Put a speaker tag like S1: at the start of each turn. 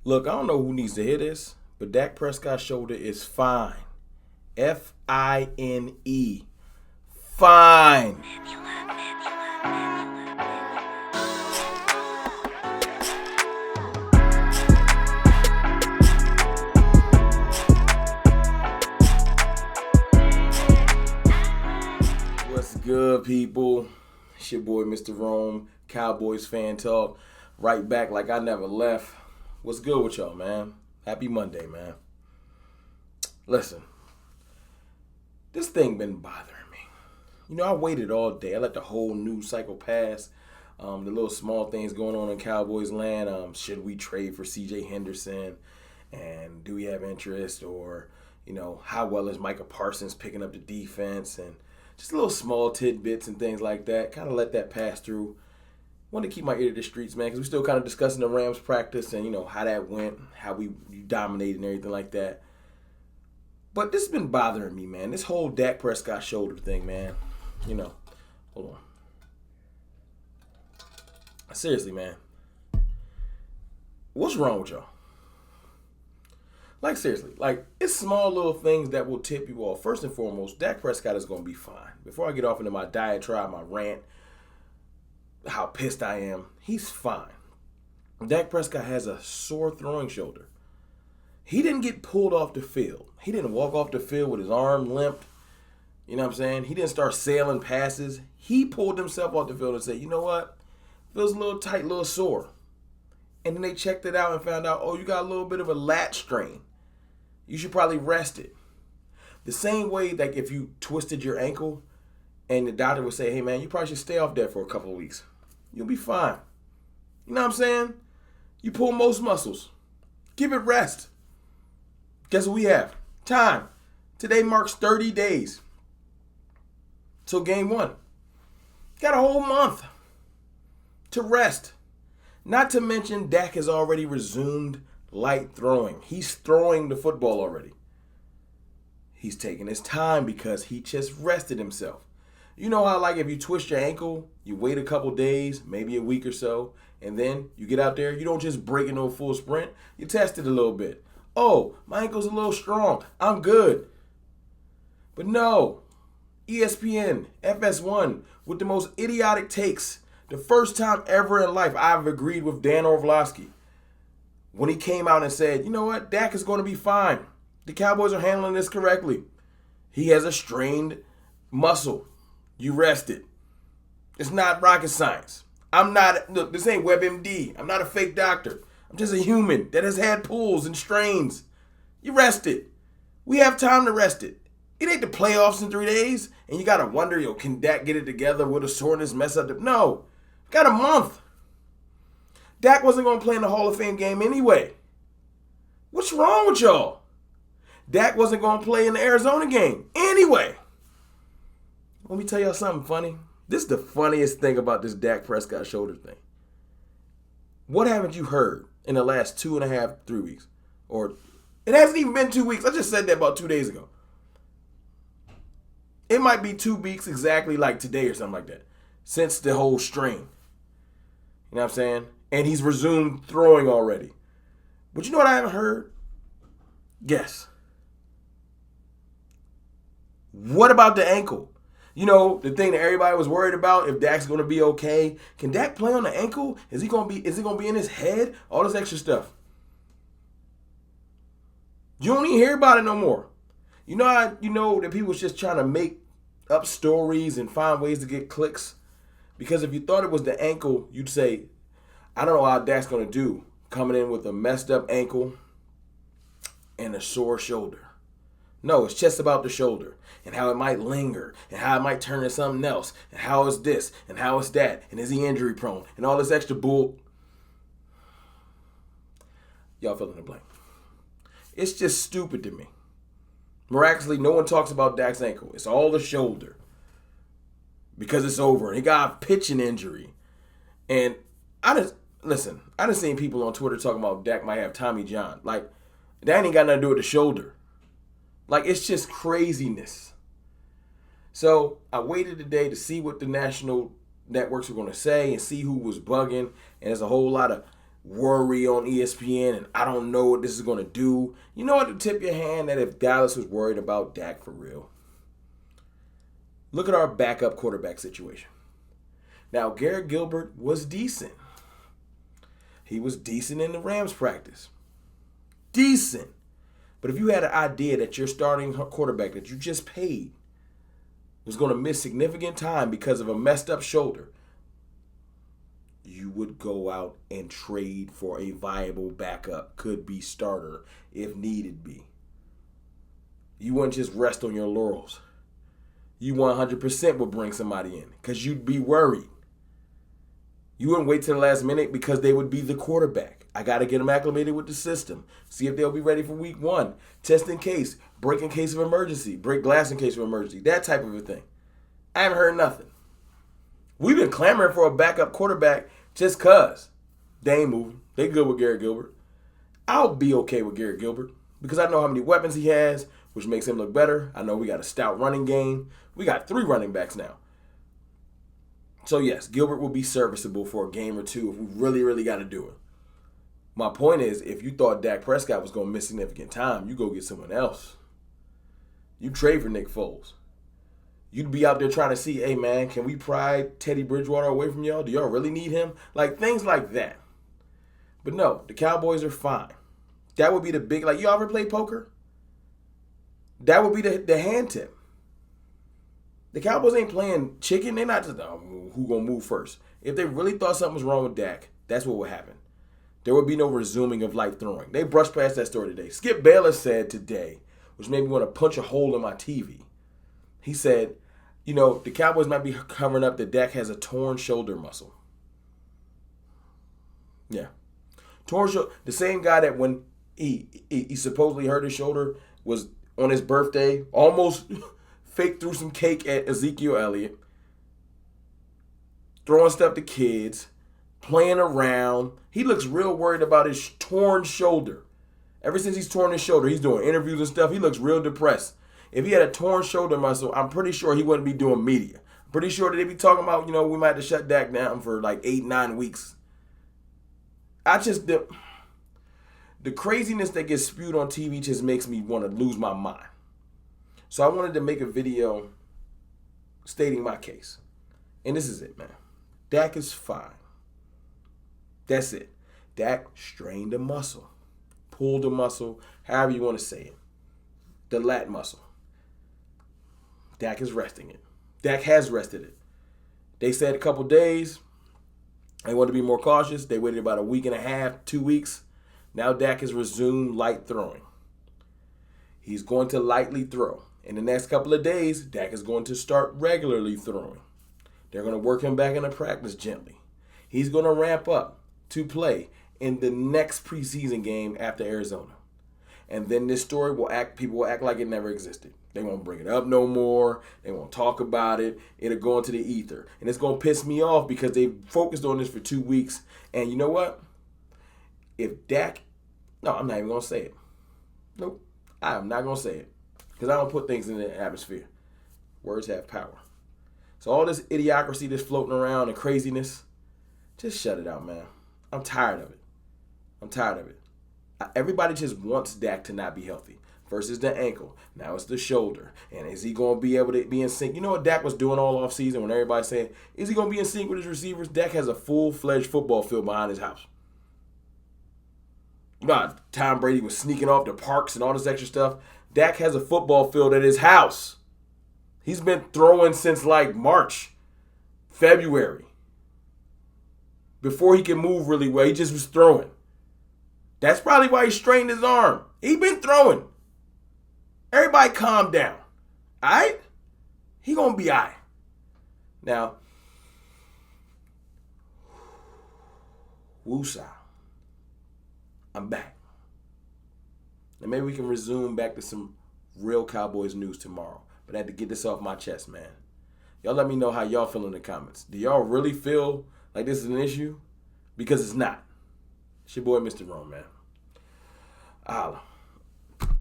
S1: Look, I don't know who needs to hear this, but Dak Prescott's shoulder is fine. Fine. Fine. What's good, people? It's your boy, Mr. Rome, Cowboys fan talk. Right back like I never left. What's good with y'all, man? Happy Monday, man. Listen, this thing been bothering me. You know, I waited all day. I let the whole news cycle pass. The little small things going on in Cowboys land. Should we trade for C.J. Henderson? And do we have interest? Or, you know, how well is Micah Parsons picking up the defense? And just little small tidbits and things like that. Kind of let that pass through. Wanted to keep my ear to the streets, man, because we're still kind of discussing the Rams practice and, you know, how that went, how we dominated and everything like that. But this has been bothering me, man. This whole Dak Prescott shoulder thing, man. You know, hold on. Seriously, man. What's wrong with y'all? Like, seriously. Like, it's small little things that will tip you off. First and foremost, Dak Prescott is going to be fine. Before I get off into my diatribe, my rant, how pissed I am, he's fine. Dak Prescott has a sore throwing shoulder. He didn't get pulled off the field. He didn't walk off the field with his arm limped. You know what I'm saying? He didn't start sailing passes. He pulled himself off the field and said, you know what? Feels a little tight, a little sore. And then they checked it out and found out, oh, you got a little bit of a lat strain. You should probably rest it. The same way like if you twisted your ankle and the doctor would say, hey, man, you probably should stay off that for a couple of weeks. You'll be fine. You know what I'm saying? You pull most muscles. Give it rest. Guess what we have? Time. Today marks 30 days. Till game one. Got a whole month to rest. Not to mention Dak has already resumed light throwing. He's throwing the football already. He's taking his time because he just rested himself. You know how, like, if you twist your ankle, you wait a couple days, maybe a week or so, and then you get out there, you don't just break into a full sprint. You test it a little bit. Oh, my ankle's a little strong. I'm good. But no, ESPN, FS1, with the most idiotic takes. The first time ever in life I've agreed with Dan Orlovsky when he came out and said, you know what, Dak is going to be fine. The Cowboys are handling this correctly. He has a strained muscle. You rest it. It's not rocket science. Look, this ain't WebMD. I'm not a fake doctor. I'm just a human that has had pulls and strains. You rest it. We have time to rest it. It ain't the playoffs in 3 days, and you got to wonder, can Dak get it together? Will the soreness mess up? No. Got a month. Dak wasn't going to play in the Hall of Fame game anyway. What's wrong with y'all? Dak wasn't going to play in the Arizona game anyway. Let me tell y'all something funny. This is the funniest thing about this Dak Prescott shoulder thing. What haven't you heard in the last 2.5, 3 weeks? Or it hasn't even been 2 weeks. I just said that about 2 days ago. It might be 2 weeks exactly like today or something like that. Since the whole strain. You know what I'm saying? And he's resumed throwing already. But you know what I haven't heard? Guess. What about the ankle? You know, the thing that everybody was worried about, if Dak's going to be okay. Can Dak play on the ankle? Is it going to be in his head? All this extra stuff. You don't even hear about it no more. You know how you know that people was just trying to make up stories and find ways to get clicks? Because if you thought it was the ankle, you'd say, I don't know how Dak's going to do coming in with a messed up ankle and a sore shoulder. No, it's just about the shoulder and how it might linger and how it might turn into something else and how it's this and how it's that and is he injury prone and all this extra bull. Y'all fill in the blank. It's just stupid to me. Miraculously, no one talks about Dak's ankle. It's all the shoulder because it's over. He got a pitching injury. And I done seen people on Twitter talking about Dak might have Tommy John. Like, that ain't got nothing to do with the shoulder. Like, it's just craziness. So I waited today to see what the national networks were going to say and see who was bugging. And there's a whole lot of worry on ESPN and I don't know what this is going to do. You know what, to tip your hand that if Dallas was worried about Dak for real, look at our backup quarterback situation. Now, Garrett Gilbert was decent. He was decent in the Rams practice. Decent. But if you had an idea that your starting quarterback that you just paid was going to miss significant time because of a messed up shoulder, you would go out and trade for a viable backup, could be starter if needed be. You wouldn't just rest on your laurels. You 100% would bring somebody in because you'd be worried. You wouldn't wait till the last minute because they would be the quarterback. I got to get them acclimated with the system. See if they'll be ready for week 1. Test in case. Break in case of emergency. Break glass in case of emergency. That type of a thing. I haven't heard nothing. We've been clamoring for a backup quarterback just because they ain't moving. They good with Garrett Gilbert. I'll be okay with Garrett Gilbert because I know how many weapons he has, which makes him look better. I know we got a stout running game. We got 3 running backs now. So, yes, Gilbert will be serviceable for a game or two if we really, really got to do it. My point is, if you thought Dak Prescott was going to miss significant time, you go get someone else. You trade for Nick Foles. You'd be out there trying to see, hey, man, can we pry Teddy Bridgewater away from y'all? Do y'all really need him? Like, things like that. But no, the Cowboys are fine. That would be the big, like, you ever play poker? That would be the hand tip. The Cowboys ain't playing chicken. They're not just, who going to move first. If they really thought something was wrong with Dak, that's what would happen. There would be no resuming of light throwing. They brushed past that story today. Skip Bayless said today, which made me want to punch a hole in my TV. He said, you know, the Cowboys might be covering up that Dak has a torn shoulder muscle. Yeah. Torn shoulder. The same guy that when he supposedly hurt his shoulder was on his birthday, almost fake threw some cake at Ezekiel Elliott, throwing stuff to kids, playing around. He looks real worried about his torn shoulder. Ever since he's torn his shoulder, he's doing interviews and stuff. He looks real depressed. If he had a torn shoulder muscle, I'm pretty sure he wouldn't be doing media. I'm pretty sure that they'd be talking about, you know, we might have to shut Dak down for like 8-9 weeks. The craziness that gets spewed on TV just makes me want to lose my mind. So I wanted to make a video stating my case. And this is it, man. Dak is fine. That's it. Dak strained a muscle, pulled a muscle, however you want to say it. The lat muscle. Dak is resting it. Dak has rested it. They said a couple days. They wanted to be more cautious. They waited about a week and a half, 2 weeks. Now Dak has resumed light throwing. He's going to lightly throw. In the next couple of days, Dak is going to start regularly throwing. They're going to work him back into practice gently. He's going to ramp up to play in the next preseason game after Arizona. And then this story people will act like it never existed. They won't bring it up no more. They won't talk about it. It'll go into the ether. And it's going to piss me off because they focused on this for 2 weeks. And you know what? If Dak, no, I'm not even going to say it. Nope. I am not going to say it. Because I don't put things in the atmosphere. Words have power. So all this idiocracy that's floating around and craziness, just shut it out, man. I'm tired of it. I'm tired of it. Everybody just wants Dak to not be healthy. First is the ankle. Now it's the shoulder. And is he going to be able to be in sync? You know what Dak was doing all offseason when everybody's saying, is he going to be in sync with his receivers? Dak has a full-fledged football field behind his house. You know how Tom Brady was sneaking off the parks and all this extra stuff? Dak has a football field at his house. He's been throwing since like March, February. Before he could move really well, he just was throwing. That's probably why he strained his arm. He been throwing. Everybody calm down. All right? He going to be all right. Now, woosah. I'm back. And maybe we can resume back to some real Cowboys news tomorrow. But I had to get this off my chest, man. Y'all let me know how y'all feel in the comments. Do y'all really feel like this is an issue? Because it's not. It's your boy, Mr. Rome, man. Holla.